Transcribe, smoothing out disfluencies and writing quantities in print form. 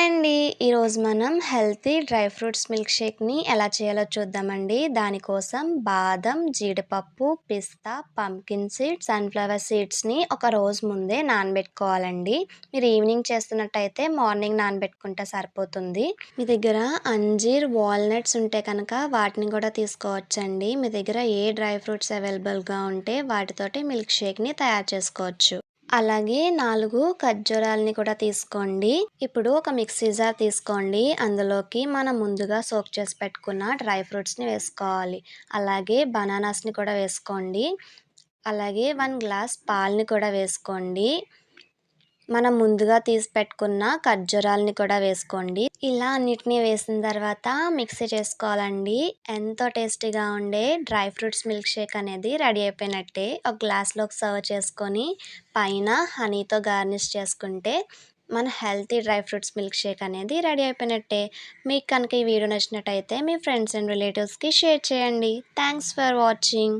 అండి. ఈరోజు మనం హెల్తీ డ్రై ఫ్రూట్స్ మిల్క్ షేక్‌ని ఎలా చేయాలో చూద్దామండి. దానికోసం బాదం, జీడిపప్పు, పిస్తా, పంప్కిన్ సీడ్స్, సన్‌ఫ్లవర్ సీడ్స్‌ని ఒక రోజు ముందే నానబెట్టుకోవాలండి. మీరు ఈవినింగ్ చేస్తున్నట్టయితే మార్నింగ్ నానబెట్టుకుంటే సరిపోతుంది. మీ దగ్గర అంజీర్, వాల్‌నట్స్ ఉంటే కనుక వాటిని కూడా తీసుకోవచ్చండి. మీ దగ్గర ఏ డ్రై ఫ్రూట్స్ అవైలబుల్‌గా ఉంటే వాటితోటి మిల్క్ షేక్‌ని తయారు చేసుకోవచ్చు. అలాగే 4 ఖర్జూరాలని కూడా తీసుకోండి. ఇప్పుడు ఒక మిక్సీ జార్ తీసుకోండి. అందులోకి మనం ముందుగా సోక్ చేసి పెట్టుకున్న డ్రై ఫ్రూట్స్‌ని వేసుకోవాలి. అలాగే బనానాస్‌ని కూడా వేసుకోండి. అలాగే 1 గ్లాస్ పాలని కూడా వేసుకోండి. మనం ముందుగా తీసి పెట్టుకున్న ఖర్జూరాలని కూడా వేసుకోండి. ఇలా అన్నిటిని వేసిన తర్వాత మిక్సీ చేసుకోవాలండి. ఎంతో టేస్టీగా ఉండే డ్రై ఫ్రూట్స్ మిల్క్ షేక్ అనేది రెడీ అయిపోయినట్టే. ఒక గ్లాస్‌లోకి సర్వ్ చేసుకొని పైన హనీతో గార్నిష్ చేసుకుంటే మన healthy dry fruits milk shake అనేది రెడీ అయిపోయినట్టే. మీకు కనుక ఈ వీడియో నచ్చినట్టయితే మీ ఫ్రెండ్స్ అండ్ రిలేటివ్స్‌కి షేర్ చేయండి. Thanks for watching.